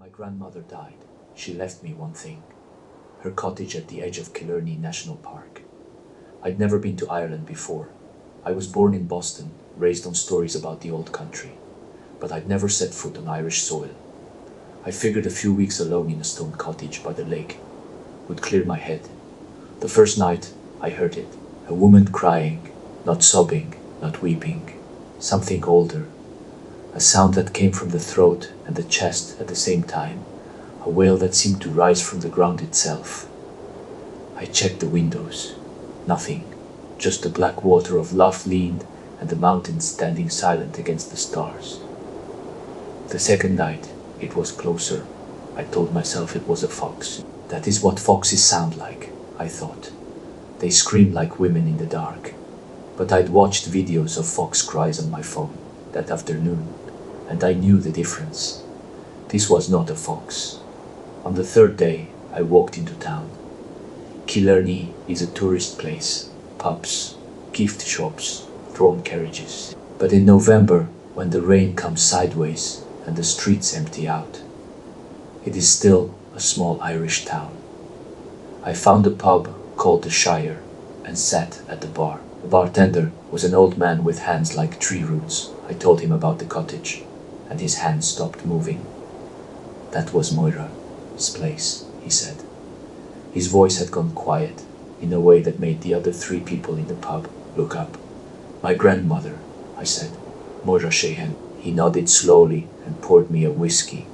My grandmother died. She left me one thing: her cottage at the edge of Killarney National Park. I'd never been to Ireland before. I was born in Boston, raised on stories about the old country, but I'd never set foot on Irish soil. I figured a few weeks alone in a stone cottage by the lake would clear my head. The first night I heard it, a woman crying, not sobbing, not weeping, something older, a sound that came from the throat and the chest at the same time, a wail that seemed to rise from the ground itself. I checked the windows. Nothing, just the black water of Lough Lean and the mountains standing silent against the stars. The second night, it was closer. I told myself it was a fox. That is what foxes sound like, I thought. They scream like women in the dark. But I'd watched videos of fox cries on my phone that afternoon, and I knew the difference. This was not a fox. On the third day, I walked into town. Killarney is a tourist place, pubs, gift shops, drawn carriages. But in November, when the rain comes sideways and the streets empty out, it is still a small Irish town. I found a pub called the Shire and sat at the bar. The bartender was an old man with hands like tree roots. I told him about the cottage, and his hands stopped moving. That was Moira's place, he said. His voice had gone quiet in a way that made the other three people in the pub look up. My grandmother, I said. Moira Sheehan. He nodded slowly and poured me a whiskey.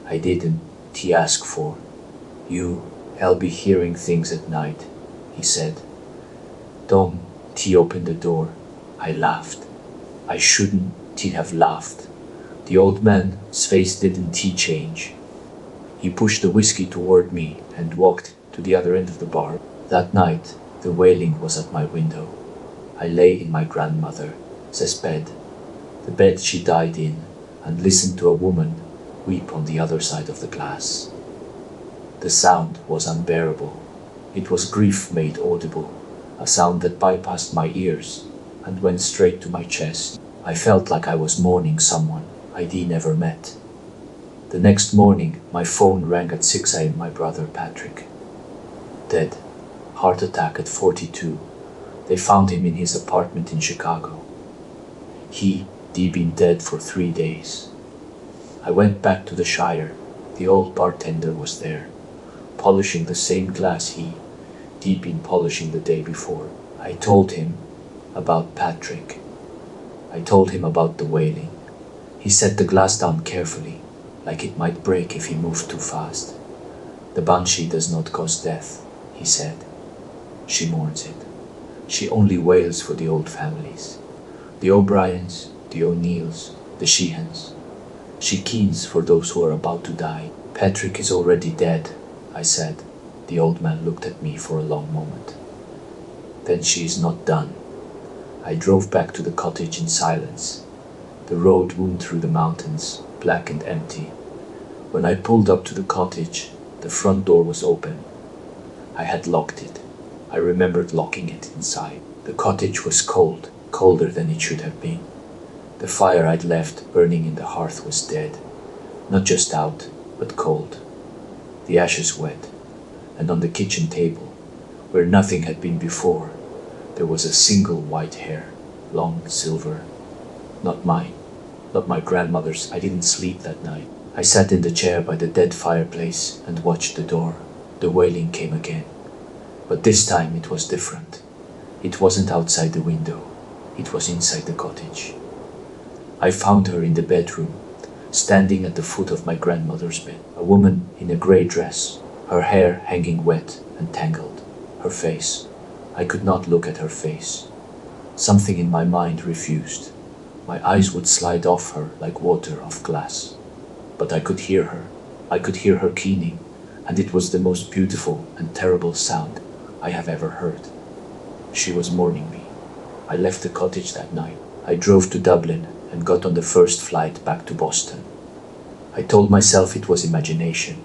I didn't ask for. I'll be hearing things at night, he said. Don't open the door. I laughed. I shouldn't have laughed. The old man's face didn't change. He pushed the whiskey toward me and walked to the other end of the bar. That night, the wailing was at my window. I lay in my grandmother's bed, the bed she died in, and listened to a woman weep on the other side of the glass. The sound was unbearable. It was grief made audible, a sound that bypassed my ears and went straight to my chest. I felt like I was mourning someone I'd never met. The next morning, my phone rang at 6 a.m. My brother Patrick. Dead. Heart attack at 42. They found him in his apartment in Chicago. He'd been dead for 3 days. I went back to the Shire. The old bartender was there, polishing the same glass he'd been polishing the day before. I told him about Patrick. I told him about the wailing. He set the glass down carefully, like it might break if he moved too fast. The Banshee does not cause death, he said. She mourns it. She only wails for the old families. The O'Briens, the O'Neills, the Sheehans. She keens for those who are about to die. Patrick is already dead, I said. The old man looked at me for a long moment. Then she is not done. I drove back to the cottage in silence. The road wound through the mountains, black and empty. When I pulled up to the cottage, the front door was open. I had locked it. I remembered locking it inside. The cottage was cold, colder than it should have been. The fire I'd left burning in the hearth was dead. Not just out, but cold. The ashes wet. And on the kitchen table, where nothing had been before, there was a single white hair, long silver. Not mine, not my grandmother's. I didn't sleep that night. I sat in the chair by the dead fireplace and watched the door. The wailing came again. But this time it was different. It wasn't outside the window. It was inside the cottage. I found her in the bedroom, standing at the foot of my grandmother's bed. A woman in a grey dress, her hair hanging wet and tangled. Her face. I could not look at her face. Something in my mind refused. My eyes would slide off her like water off glass. But I could hear her. I could hear her keening, and it was the most beautiful and terrible sound I have ever heard. She was mourning me. I left the cottage that night. I drove to Dublin and got on the first flight back to Boston. I told myself it was imagination,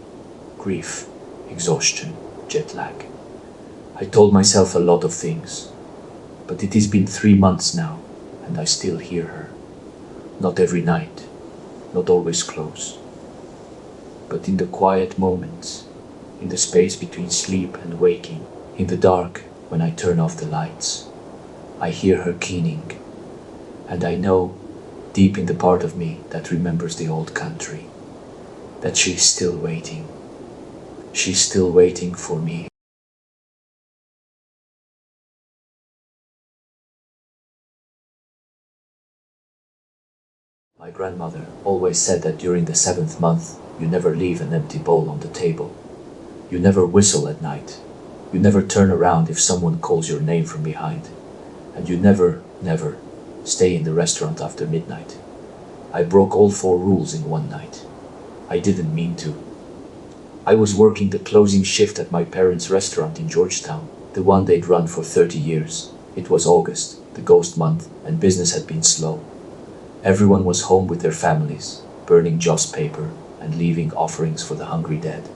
grief, exhaustion, jet lag. I told myself a lot of things, but it has been 3 months now, and I still hear her. Not every night, not always close. but in the quiet moments, in the space between sleep and waking, in the dark when I turn off the lights, I hear her keening, and I know, deep in the part of me that remembers the old country, that she is still waiting. She's still waiting for me. My grandmother always said that during the 7th month, you never leave an empty bowl on the table. You never whistle at night. You never turn around if someone calls your name from behind. And you never stay in the restaurant after midnight. I broke all 4 rules in one night. I didn't mean to. I was working the closing shift at my parents' restaurant in Georgetown, the one they'd run for 30 years. It was August, the ghost month, and business had been slow. Everyone was home with their families, burning joss paper and leaving offerings for the hungry dead.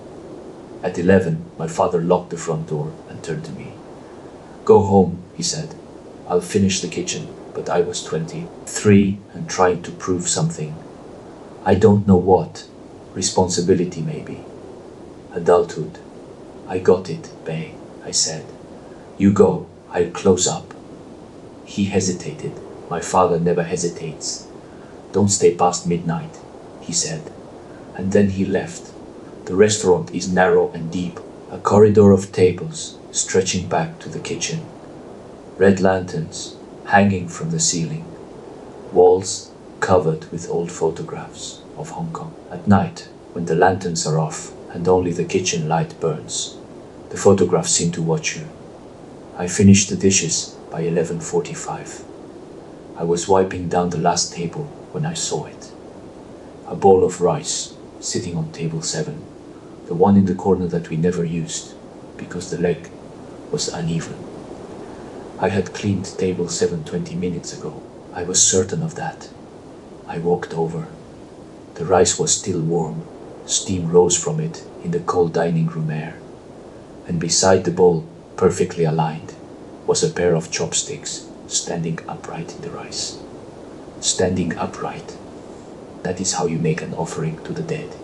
At 11, my father locked the front door and turned to me. "Go home," he said. "I'll finish the kitchen." But I was 23 and trying to prove something. I don't know what. Responsibility, maybe. Adulthood. "I got it, bae," I said. "You go, I'll close up." He hesitated. My father never hesitates. "Don't stay past midnight," he said. And then he left. The restaurant is narrow and deep, a corridor of tables stretching back to the kitchen. Red lanterns hanging from the ceiling. Walls covered with old photographs of Hong Kong. At night, when the lanterns are off and only the kitchen light burns, the photographs seem to watch you. I finished the dishes by 11:45. I was wiping down the last table when I saw it. A bowl of rice sitting on table 7, the one in the corner that we never used because the leg was uneven. I had cleaned table 7 20 minutes ago. I was certain of that. I walked over. The rice was still warm. Steam rose from it in the cold dining room air. And beside the bowl, perfectly aligned, was a pair of chopsticks standing upright in the rice. Standing upright. That is how you make an offering to the dead.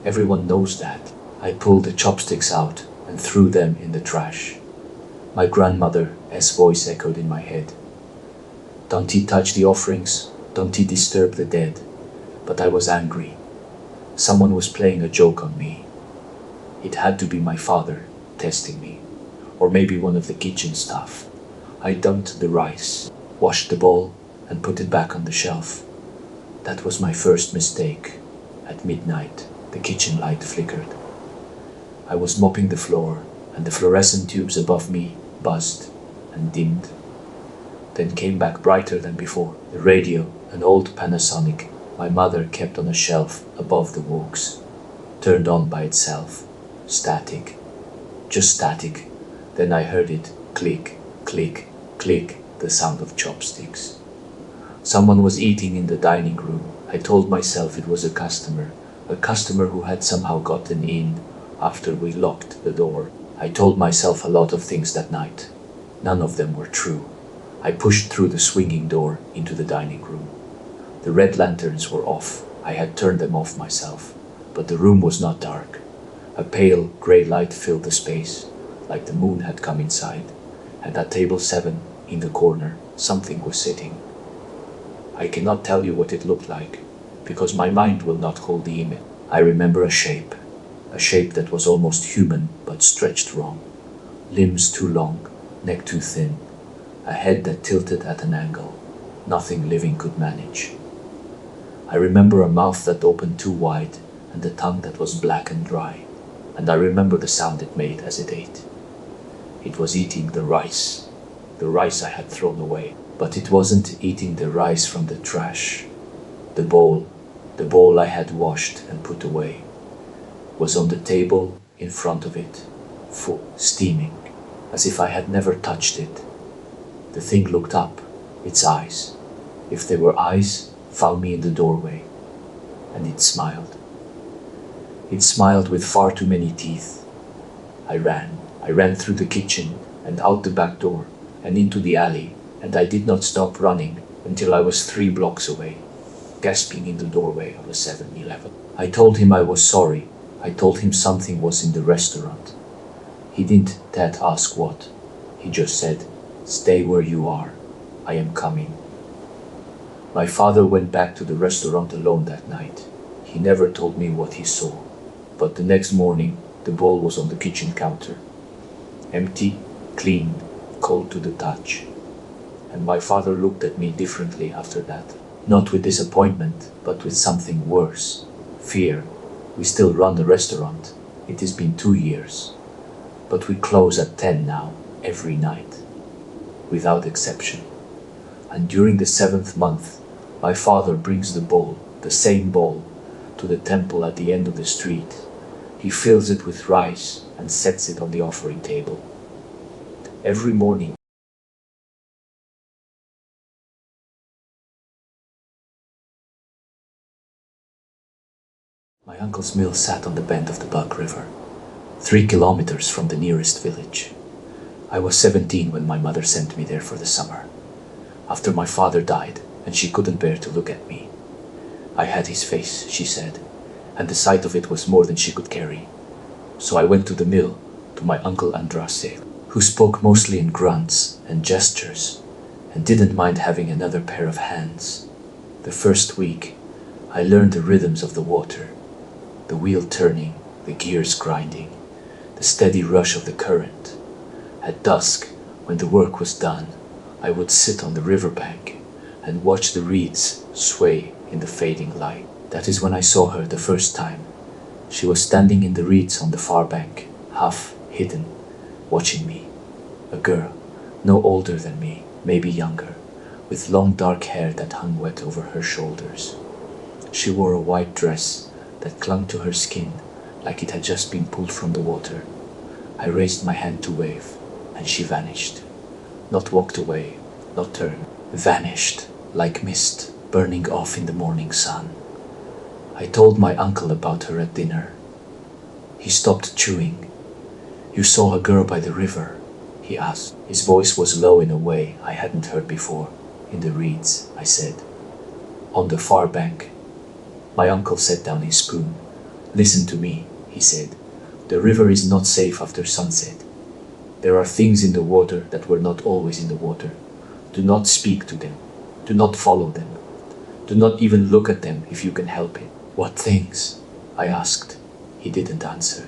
Everyone knows that. I pulled the chopsticks out and threw them in the trash. My grandmother's voice echoed in my head. "Don't he touch the offerings? Don't he disturb the dead?" But I was angry. Someone was playing a joke on me. It had to be my father testing me, or maybe one of the kitchen staff. I dumped the rice, washed the bowl, and put it back on the shelf. That was my first mistake. At midnight, the kitchen light flickered. I was mopping the floor, and the fluorescent tubes above me buzzed and dimmed, then came back brighter than before. The radio, an old Panasonic, my mother kept on a shelf above the walks, turned on by itself. Static. Just static. Then I heard it click, click, click, the sound of chopsticks. Someone was eating in the dining room. I told myself it was a customer who had somehow gotten in after we locked the door. I told myself a lot of things that night. None of them were true. I pushed through the swinging door into the dining room. The red lanterns were off. I had turned them off myself, but the room was not dark. A pale grey light filled the space, like the moon had come inside, and at table 7, in the corner, something was sitting. I cannot tell you what it looked like, because my mind will not hold the image. I remember a shape that was almost human but stretched wrong, limbs too long, neck too thin, a head that tilted at an angle, nothing living could manage. I remember a mouth that opened too wide and a tongue that was black and dry, and I remember the sound it made as it ate. It was eating the rice I had thrown away, but it wasn't eating the rice from the trash. The bowl I had washed and put away, was on the table in front of it, full, steaming, as if I had never touched it. The thing looked up, its eyes, if they were eyes, found me in the doorway, and it smiled. It smiled with far too many teeth. I ran through the kitchen and out the back door and into the alley, and I did not stop running until I was 3 blocks away, gasping in the doorway of a 7-Eleven. I told him I was sorry. I told him something was in the restaurant. He didn't dare ask what. He just said, "Stay where you are. I am coming." My father went back to the restaurant alone that night. He never told me what he saw. But the next morning, the bowl was on the kitchen counter. Empty, clean, cold to the touch. And my father looked at me differently after that. Not with disappointment, but with something worse. Fear. We still run the restaurant. It has been 2 years. But we close at 10 now, every night. Without exception. And during the 7th month, my father brings the bowl, the same bowl, to the temple at the end of the street. He fills it with rice and sets it on the offering table. Every morning, my uncle's mill sat on the bend of the Buck River, 3 kilometers from the nearest village. I was 17 when my mother sent me there for the summer, after my father died and she couldn't bear to look at me. I had his face, she said, and the sight of it was more than she could carry. So I went to the mill, to my uncle Andrase, who spoke mostly in grunts and gestures, and didn't mind having another pair of hands. The first week, I learned the rhythms of the water, the wheel turning, the gears grinding, the steady rush of the current. At dusk, when the work was done, I would sit on the riverbank and watch the reeds sway in the fading light. That is when I saw her the first time. She was standing in the reeds on the far bank, half hidden, watching me. A girl, no older than me, maybe younger, with long dark hair that hung wet over her shoulders. She wore a white dress that clung to her skin like it had just been pulled from the water. I raised my hand to wave, and she vanished. Not walked away, not turned. Vanished, like mist, burning off in the morning sun. I told my uncle about her at dinner. He stopped chewing. "You saw a girl by the river?" he asked. His voice was low in a way I hadn't heard before. "In the reeds," I said. "On the far bank." My uncle set down his spoon. "Listen to me," he said. "The river is not safe after sunset. There are things in the water that were not always in the water. Do not speak to them. Do not follow them. Do not even look at them if you can help it." "What things?" I asked. He didn't answer.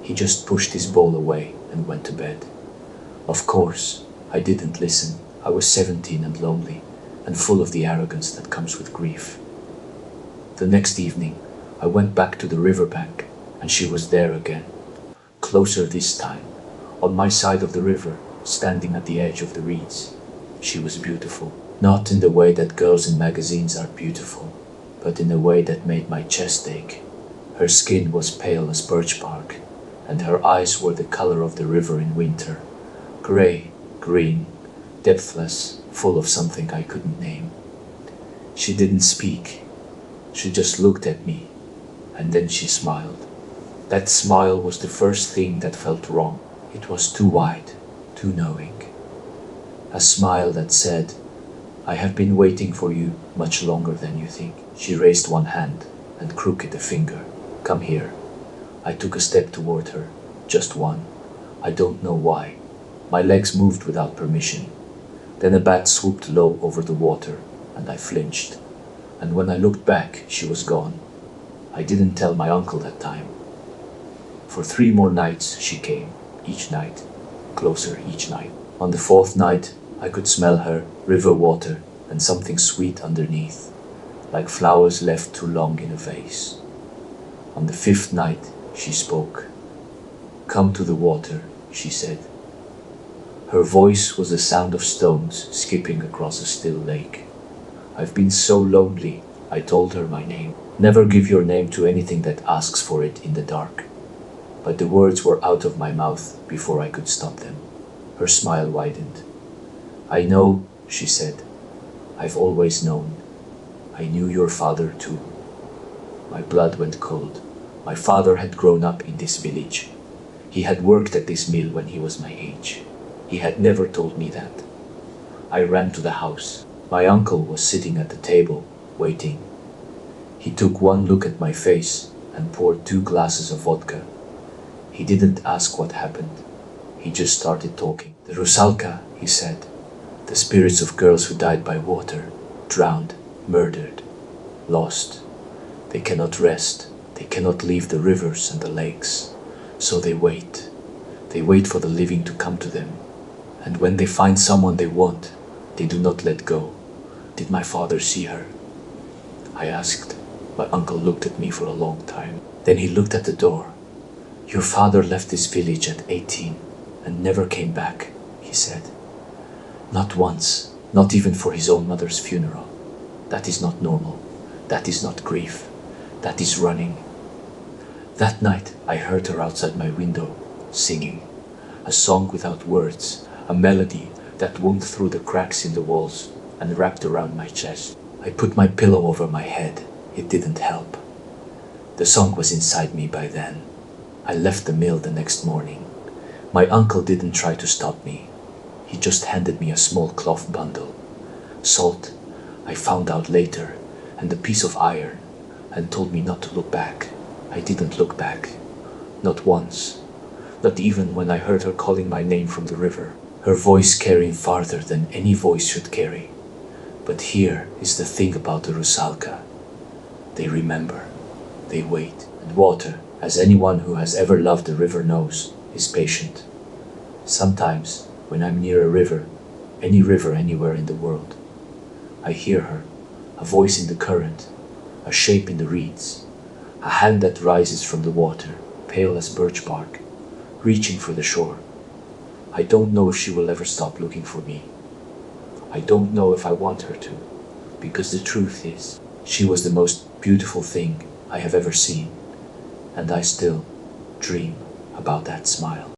He just pushed his bowl away and went to bed. Of course, I didn't listen. I was 17 and lonely, and full of the arrogance that comes with grief. The next evening, I went back to the riverbank, and she was there again. Closer this time, on my side of the river, standing at the edge of the reeds. She was beautiful, not in the way that girls in magazines are beautiful, but in a way that made my chest ache. Her skin was pale as birch bark, and her eyes were the color of the river in winter. Gray, green, depthless, full of something I couldn't name. She didn't speak. She just looked at me, and then she smiled. That smile was the first thing that felt wrong. It was too wide, too knowing. A smile that said, "I have been waiting for you much longer than you think." She raised one hand and crooked a finger. "Come here." I took a step toward her, just one. I don't know why. My legs moved without permission. Then a bat swooped low over the water, and I flinched. And when I looked back, she was gone. I didn't tell my uncle that time. For 3 more nights she came, each night, closer each night. On the 4th night, I could smell her, river water, and something sweet underneath, like flowers left too long in a vase. On the 5th night, she spoke. "Come to the water," she said. Her voice was the sound of stones skipping across a still lake. "I've been so lonely," I told her my name. "Never give your name to anything that asks for it in the dark." But the words were out of my mouth before I could stop them. Her smile widened. "I know," she said. "I've always known. I knew your father too." My blood went cold. My father had grown up in this village. He had worked at this mill when he was my age. He had never told me that. I ran to the house. My uncle was sitting at the table, waiting. He took one look at my face and poured 2 glasses of vodka. He didn't ask what happened. He just started talking. The Rusalka, he said. The spirits of girls who died by water, drowned, murdered, lost. They cannot rest. They cannot leave the rivers and the lakes. So they wait. They wait for the living to come to them. And when they find someone they want, they do not let go. Did my father see her? I asked. My uncle looked at me for a long time. Then he looked at the door. Your father left this village at 18 and never came back, he said. Not once, not even for his own mother's funeral. That is not normal. That is not grief. That is running. That night I heard her outside my window, singing. A song without words, a melody that wound through the cracks in the walls and wrapped around my chest. I put my pillow over my head. It didn't help. The song was inside me by then. I left the mill the next morning. My uncle didn't try to stop me. He just handed me a small cloth bundle. Salt, I found out later, and a piece of iron, and told me not to look back. I didn't look back. Not once. Not even when I heard her calling my name from the river, her voice carrying farther than any voice should carry. But here is the thing about the Rusalka. They remember. They wait. And water, as anyone who has ever loved a river knows, is patient. Sometimes, when I'm near a river, any river anywhere in the world, I hear her, a voice in the current, a shape in the reeds, a hand that rises from the water, pale as birch bark, reaching for the shore. I don't know if she will ever stop looking for me. I don't know if I want her to, because the truth is, she was the most beautiful thing I have ever seen, and I still dream about that smile.